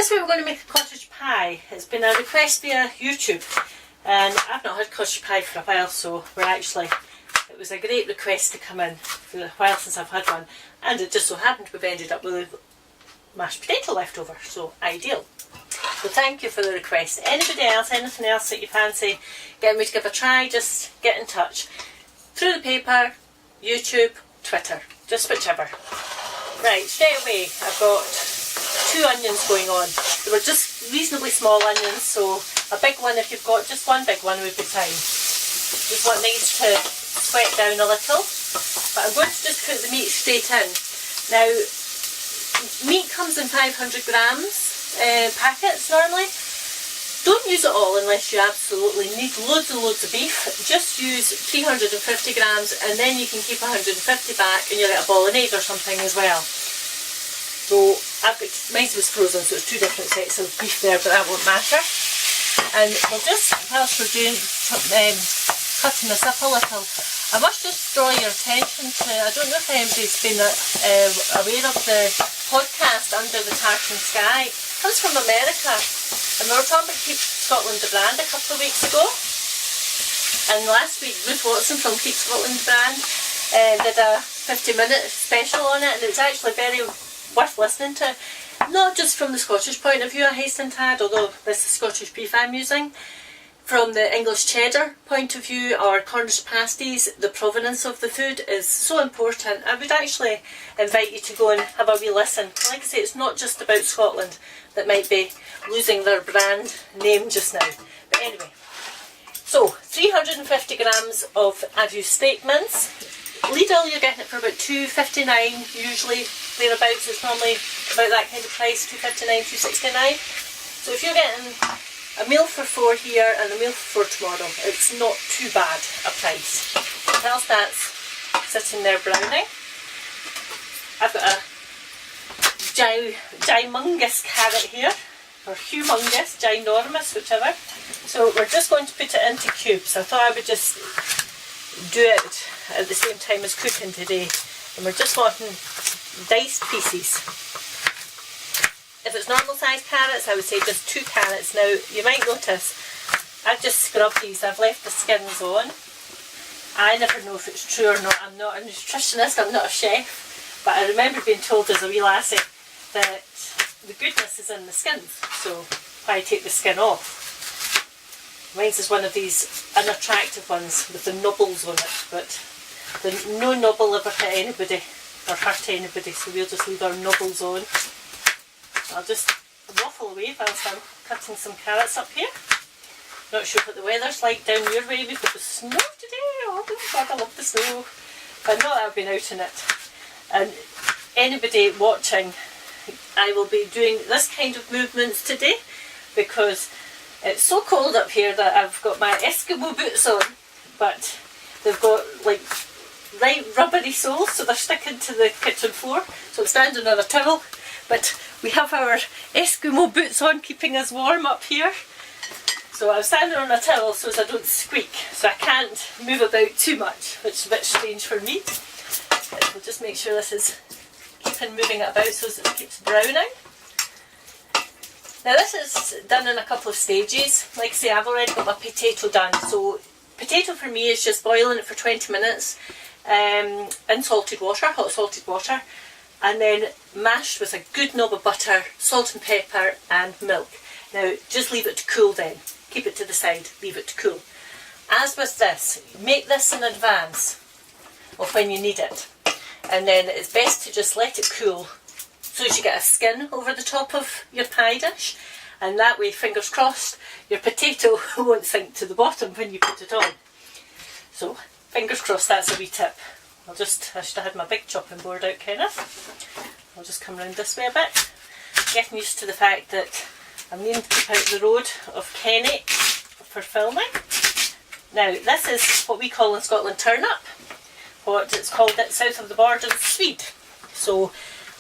This week we're going to make a cottage pie. It's been a request via YouTube and I've not had cottage pie for a while, so it was a great request to come in for a while since I've had one, and it just so happened we've ended up with a mashed potato left over, so ideal. So thank you for the request. Anybody else, anything else that you fancy getting me to give a try, just get in touch. Through the paper, YouTube, Twitter, just whichever. Right, straight away I've got 2 onions going on. They were just reasonably small onions, so a big one, if you've got just one big one, would be fine. Just want these to sweat down a little, but I'm going to just put the meat straight in. Now, meat comes in 500 grams packets normally. Don't use it all unless you absolutely need loads and loads of beef. Just use 350 grams and then you can keep 150 back and you'll get a bolognese or something as well. So mine was frozen, so it's 2 different sets of beef there, but that won't matter. And we'll just, whilst we're doing cutting this up a little, I must just draw your attention to, I don't know if anybody's been aware of the podcast Under the Tartan Sky. It comes from America, and we were talking about Keep Scotland the Brand a couple of weeks ago. And last week Ruth Watson from Keep Scotland the Brand did a 50-minute special on it, and it's actually very worth listening to. Not just from the Scottish point of view, I hasten to add, although this is Scottish beef I'm using. From the English cheddar point of view, or Cornish pasties, the provenance of the food is so important. I would actually invite you to go and have a wee listen. Like I say, it's not just about Scotland that might be losing their brand name just now. But anyway, so 350 grams of, I've used steak mince. Lidl, you're getting it for about $2.59 usually, thereabouts. It's normally about that kind of price, $2.59, $2.69. So if you're getting a meal for 4 here and a meal for 4 tomorrow, it's not too bad a price. Whilst that's sitting there browning, I've got a gymongous carrot here, or humongous, ginormous, whichever. So we're just going to put it into cubes. I thought I would just do it at the same time as cooking today, and we're just wanting diced pieces. If it's normal sized carrots, I would say just 2 carrots. Now you might notice I've just scrubbed these, I've left the skins on. I never know if it's true or not. I'm not a nutritionist, I'm not a chef, but I remember being told as a wee lassie that the goodness is in the skins, so why take the skin off? Mine is one of these unattractive ones with the nubbles on it, but no nubble ever hit anybody or hurt anybody, so we'll just leave our nubbles on. I'll just waffle away whilst I'm cutting some carrots up here. Not sure what the weather's like down your way. We've got the snow today. Oh God, I love the snow. But not that I've been out in it. And anybody watching, I will be doing this kind of movements today because it's so cold up here that I've got my Eskimo boots on, but they've got like right rubbery soles, so they're sticking to the kitchen floor. So I'm standing on a towel, but we have our Eskimo boots on keeping us warm up here. So I'm standing on a towel so as I don't squeak, so I can't move about too much, which is a bit strange for me. But we'll just make sure this is keeping moving it about so as it keeps browning. Now this is done in a couple of stages. Like I say, I've already got my potato done. So potato for me is just boiling it for 20 minutes in salted water, hot salted water, and then mashed with a good knob of butter, salt and pepper and milk. Now just leave it to cool then. Keep it to the side, leave it to cool. As with this, make this in advance of when you need it. And then it's best to just let it cool so as you get a skin over the top of your pie dish. And that way, fingers crossed, your potato won't sink to the bottom when you put it on. So, fingers crossed, that's a wee tip. I should have had my big chopping board out, Kenneth. I'll just come round this way a bit. Getting used to the fact that I'm needing to keep out the road of Kenny for filming. Now, this is what we call in Scotland turnip. What it's called south of the border is swede. So,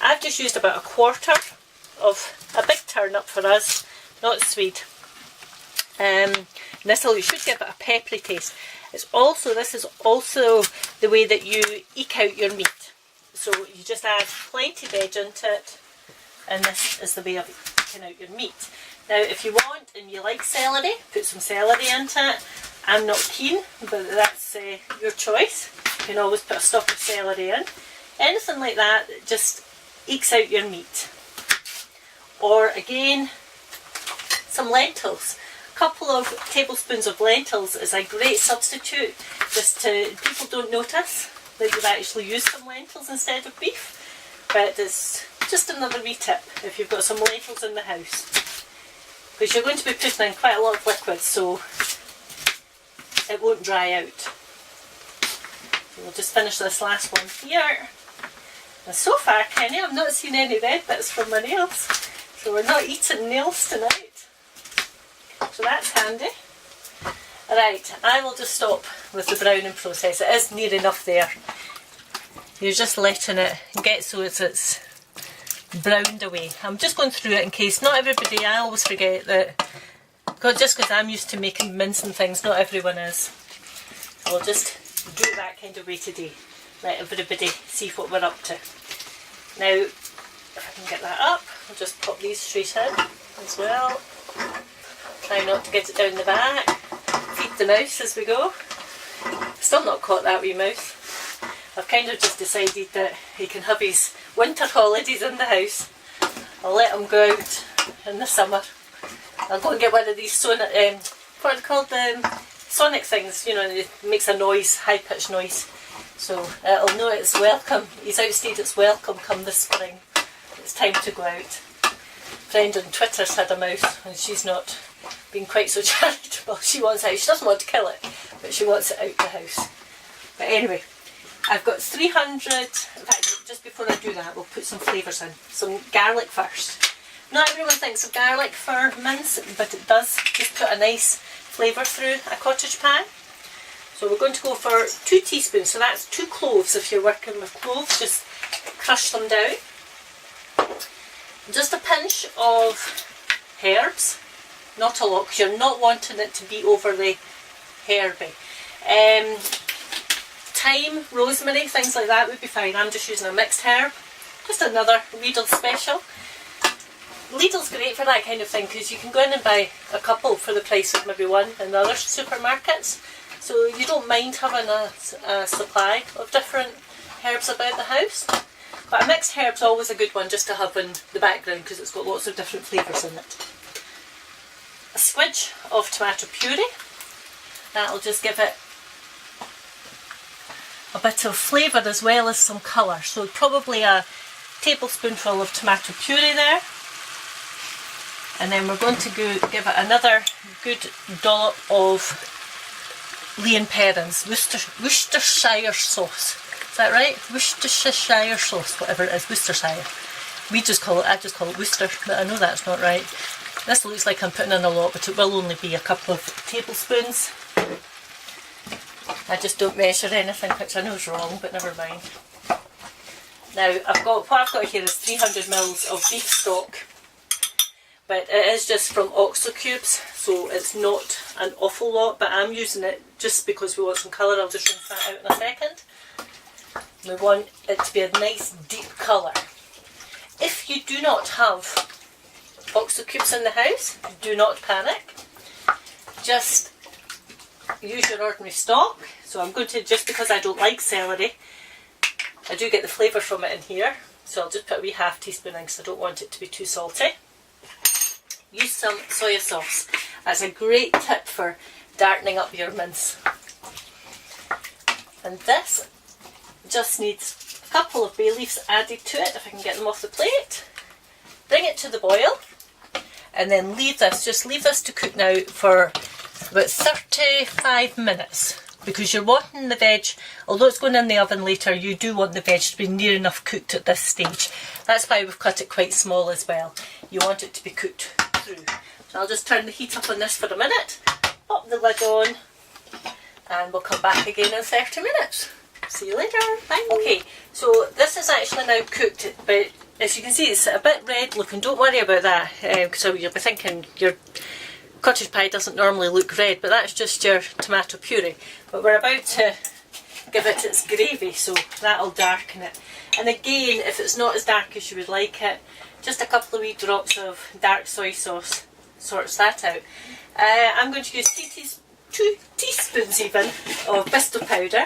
I've just used about 1/4 of a big turnip for us, not swede. This you should give it a peppery taste. This is also the way that you eke out your meat. So you just add plenty of veg into it, and this is the way of picking out your meat. Now if you want and you like celery, put some celery into it. I'm not keen, but that's your choice. You can always put a stalk of celery in. Anything like that just ekes out your meat. Or again, some lentils. A couple of tablespoons of lentils is a great substitute. People don't notice that you've actually used some lentils instead of beef, but it's just another wee tip if you've got some lentils in the house. Because you're going to be putting in quite a lot of liquid, so it won't dry out. So we'll just finish this last one here. And so far, Kenny, I've not seen any red bits from my nails. So we're not eating nails tonight. So that's handy. Right, I will just stop with the browning process. It is near enough there. You're just letting it get so it's browned away. I'm just going through it in case not everybody, I always forget that just because I'm used to making mince and things, not everyone is. We'll just do it that kind of way today. Let everybody see what we're up to. Now, if I can get that up, I'll just pop these straight in as well. Try not to get it down the back. Feed the mouse as we go. Still not caught that wee mouse. I've kind of just decided that he can have his winter holidays in the house. I'll let him go out in the summer. I'll go and get one of these what are they called? Sonic things, you know, it makes a noise, high-pitched noise. So it'll know it's welcome. He's outstayed its welcome come this spring. It's time to go out. Friend on Twitter's had a mouse and she's not been quite so charitable. She wants it out. She doesn't want to kill it, but she wants it out the house. But anyway, I've got 300, in fact just before I do that we'll put some flavours in. Some garlic first. Not everyone thinks of garlic for mince, but it does just put a nice flavour through a cottage pie. So we're going to go for 2 teaspoons, so that's 2 cloves if you're working with cloves, just crush them down. Just a pinch of herbs, not a lot because you're not wanting it to be overly herby. Thyme, rosemary, things like that would be fine. I'm just using a mixed herb, just another Lidl special. Lidl's great for that kind of thing because you can go in and buy a couple for the price of maybe one in the other supermarkets. So you don't mind having a supply of different herbs about the house. But a mixed herb's always a good one just to have in the background because it's got lots of different flavours in it. A squidge of tomato puree. That'll just give it a bit of flavour as well as some colour. So probably a tablespoonful of tomato puree there. And then we're going to give it another good dollop of Lea and Perrins, Worcestershire sauce. Is that right? Worcestershire sauce, whatever it is, Worcestershire. I just call it Worcester, but I know that's not right. This looks like I'm putting in a lot, but it will only be a couple of tablespoons. I just don't measure anything, which I know is wrong, but never mind. Now, what I've got here is 300 mils of beef stock. But it is just from Oxo cubes, so it's not an awful lot, but I'm using it just because we want some colour. I'll just rinse that out in a second. We want it to be a nice deep colour. If you do not have Oxo cubes in the house, do not panic. Just use your ordinary stock. So I'm going to, just because I don't like celery, I do get the flavour from it in here, so I'll just put a wee half teaspoon in because I don't want it to be too salty. Use some soy sauce. That's a great tip for darkening up your mince. And this just needs a couple of bay leaves added to it, if I can get them off the plate. Bring it to the boil and then leave this to cook now for about 35 minutes because you're wanting the veg, although it's going in the oven later, you do want the veg to be near enough cooked at this stage. That's why we've cut it quite small as well. You want it to be cooked through. So I'll just turn the heat up on this for a minute, pop the lid on, and we'll come back again in 30 minutes. See you later. Bye. Okay, so this is actually now cooked, but as you can see it's a bit red looking. Don't worry about that, because you'll be thinking your cottage pie doesn't normally look red, but that's just your tomato puree. But we're about to give it its gravy, so that'll darken it. And again, if it's not as dark as you would like it, just a couple of wee drops of dark soy sauce sorts that out. I'm going to use 2 teaspoons even of pesto powder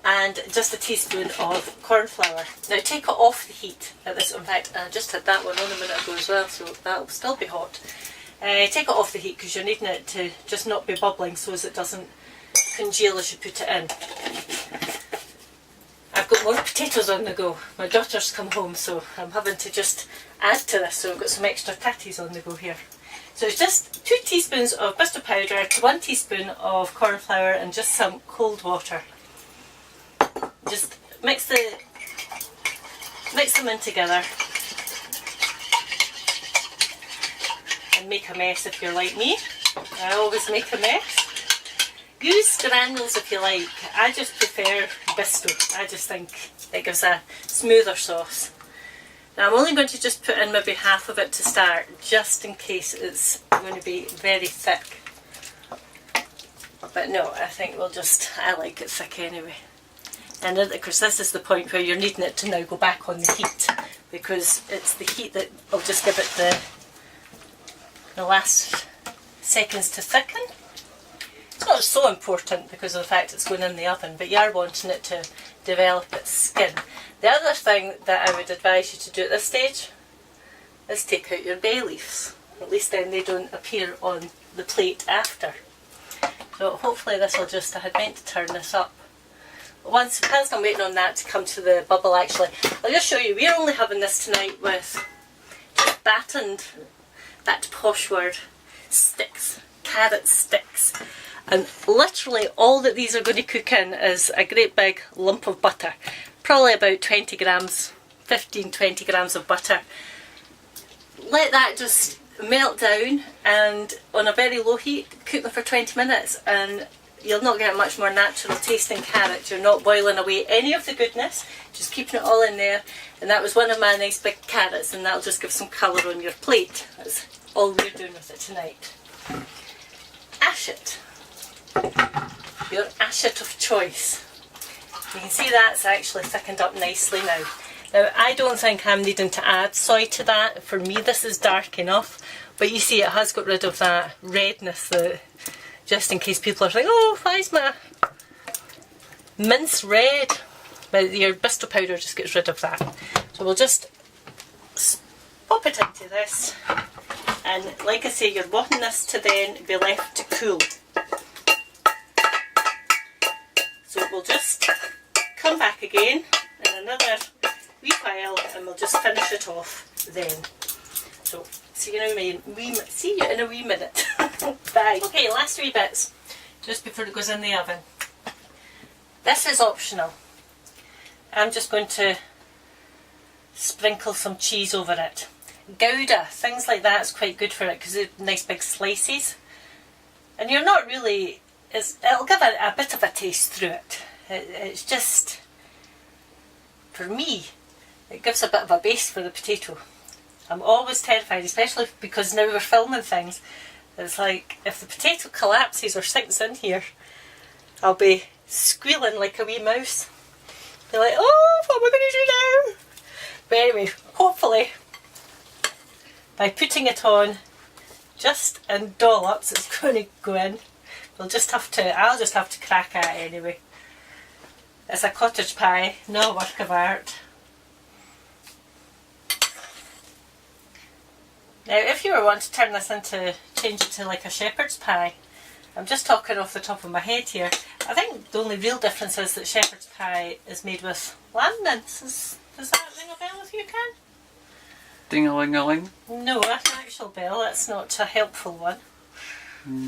and just a teaspoon of corn flour. Now take it off the heat at this. In fact, I just had that one on a minute ago as well, so that'll still be hot. Take it off the heat because you're needing it to just not be bubbling so as it doesn't congeal as you put it in. I've got more potatoes on the go. My daughter's come home, so I'm having to just add to this, so I've got some extra patties on the go here. So it's just 2 teaspoons of pesto powder to 1 teaspoon of corn flour and just some cold water. Just mix them in together and make a mess if you're like me. I always make a mess. Use granules if you like. I just prefer pesto. I just think it gives a smoother sauce. Now I'm only going to just put in maybe half of it to start, just in case it's going to be very thick. But no, I think I like it thick anyway. And of course this is the point where you're needing it to now go back on the heat, because it's the heat that will just give it the last seconds to thicken. It's not so important because of the fact it's going in the oven, but you are wanting it to develop its skin. The other thing that I would advise you to do at this stage is take out your bay leaves. At least then they don't appear on the plate after. So hopefully this will just, I had meant to turn this up. But whilst I'm waiting on that to come to the bubble actually, I'll just show you, we're only having this tonight with just battened, that posh word, sticks, carrot sticks. And literally all that these are going to cook in is a great big lump of butter. Probably about 20 grams, 15-20 grams of butter. Let that just melt down and on a very low heat, cook them for 20 minutes and you'll not get much more natural tasting carrot. You're not boiling away any of the goodness, just keeping it all in there. And that was one of my nice big carrots, and that'll just give some colour on your plate. That's all we're doing with it tonight. Ashit. Your ashit of choice. You can see that's actually thickened up nicely now. Now I don't think I'm needing to add soy to that. For me this is dark enough, but you see it has got rid of that redness, that just in case people are thinking, oh, why is my mince red? But your pesto powder just gets rid of that. So we'll just pop it into this, and like I say, you're wanting this to then be left to cool. So we'll just come back again in another wee while and we'll just finish it off then. So see you in a wee minute. Bye. Okay, last wee bits just before it goes in the oven. This is optional. I'm just going to sprinkle some cheese over it. Gouda, things like that is quite good for it because they're nice big slices. And you're not really, it'll give it a bit of a taste through it. It's just, for me, it gives a bit of a base for the potato. I'm always terrified, especially because now we're filming things. It's like, if the potato collapses or sinks in here, I'll be squealing like a wee mouse. Be like, oh, what am I going to do now? But anyway, hopefully, by putting it on just in dollops, it's going to go in. I'll just have to crack at it anyway. It's a cottage pie, no work of art. Now if you were wanting to turn this into, change it to like a shepherd's pie, I'm just talking off the top of my head here. I think the only real difference is that shepherd's pie is made with lamb mince. Does that ring a bell with you, Ken? Ding-a-ling-a-ling? No, that's an actual bell, that's not a helpful one.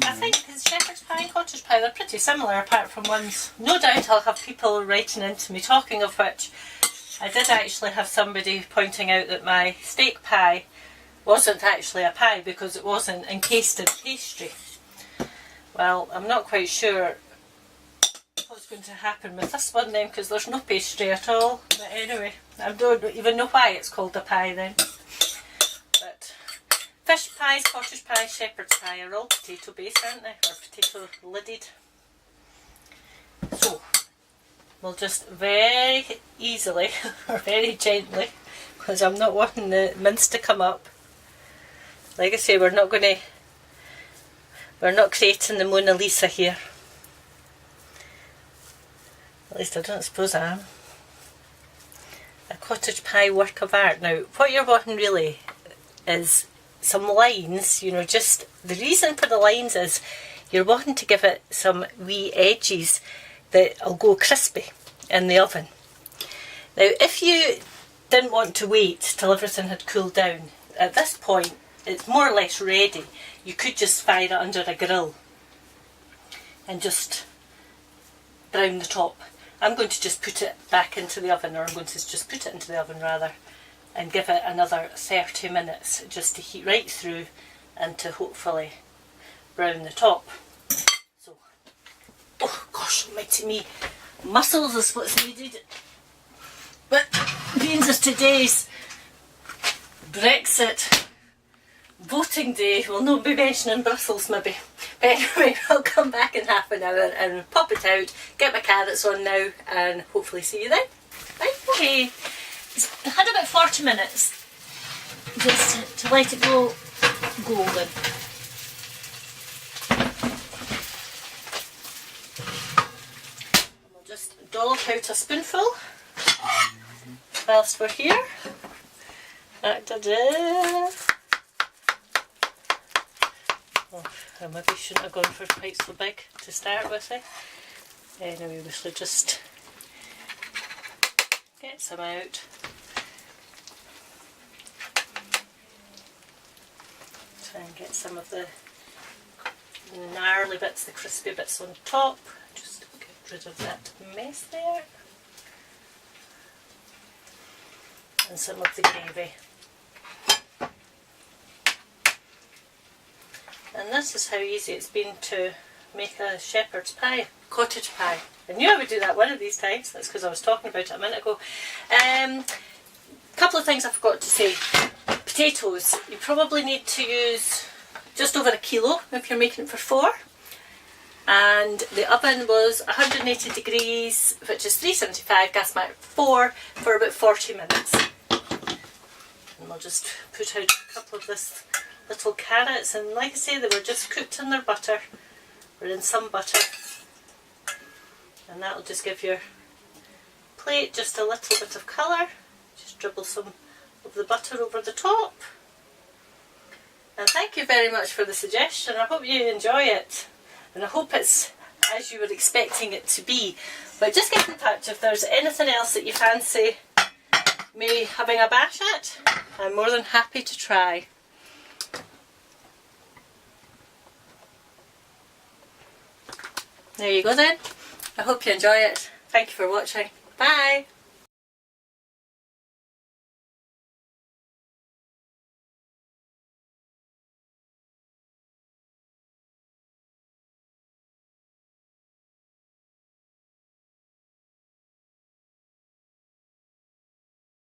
I think shepherd's pie and cottage pie, they're pretty similar apart from ones. No doubt I'll have people writing into me, talking of which, I did actually have somebody pointing out that my steak pie wasn't actually a pie because it wasn't encased in pastry. Well, I'm not quite sure what's going to happen with this one then because there's no pastry at all. But anyway, I don't even know why it's called a pie then. But fish pies, cottage pie, shepherd's pie are all potato based, aren't they? Or potato lidded. we'll just very easily or very gently, because I'm not wanting the mince to come up. Like I say, we're not creating the Mona Lisa here. At least I don't suppose I am. A cottage pie work of art. Now, what you're wanting really is some lines, you know, just the reason for the lines is you're wanting to give it some wee edges that'll go crispy in the oven. Now, if you didn't want to wait till everything had cooled down, at this point it's more or less ready. You could just fire it under a grill and just brown the top. I'm going to just put it back into the oven, or I'm going to just put it into the oven rather, and give it another 30 minutes just to heat right through and to hopefully brown the top. So, oh gosh almighty me, muscles is what's needed. But being as today's Brexit voting day, we'll not be mentioning Brussels maybe. But anyway, I'll come back in half an hour and pop it out, get my carrots on now, and hopefully see you then. Right, okay. It's had about 40 minutes just to let it go golden. And we'll just dollop out a spoonful whilst we're here. Da-da-da. Oh, I maybe shouldn't have gone for quite so big to start with. Anyway, we should just get some out. Try and get some of the gnarly bits, the crispy bits on top. Just get rid of that mess there. And some of the gravy. And this is how easy it's been to make a shepherd's pie, cottage pie. I knew I would do that one of these times. That's because I was talking about it a minute ago. Couple of things I forgot to say. Potatoes. You probably need to use just over 1 kilo if you're making it for 4. And the oven was 180 degrees, which is 375, gas mark 4, for about 40 minutes. And we'll just put out a couple of this little carrots, and like I say, they were just cooked in their butter, or in some butter, and that'll just give your plate just a little bit of colour. Just dribble some of the butter over the top. And thank you very much for the suggestion. I hope you enjoy it, and I hope it's as you were expecting it to be. But just get in touch if there's anything else that you fancy me having a bash at. I'm more than happy to try. There you go then. I hope you enjoy it. Thank you for watching. Bye!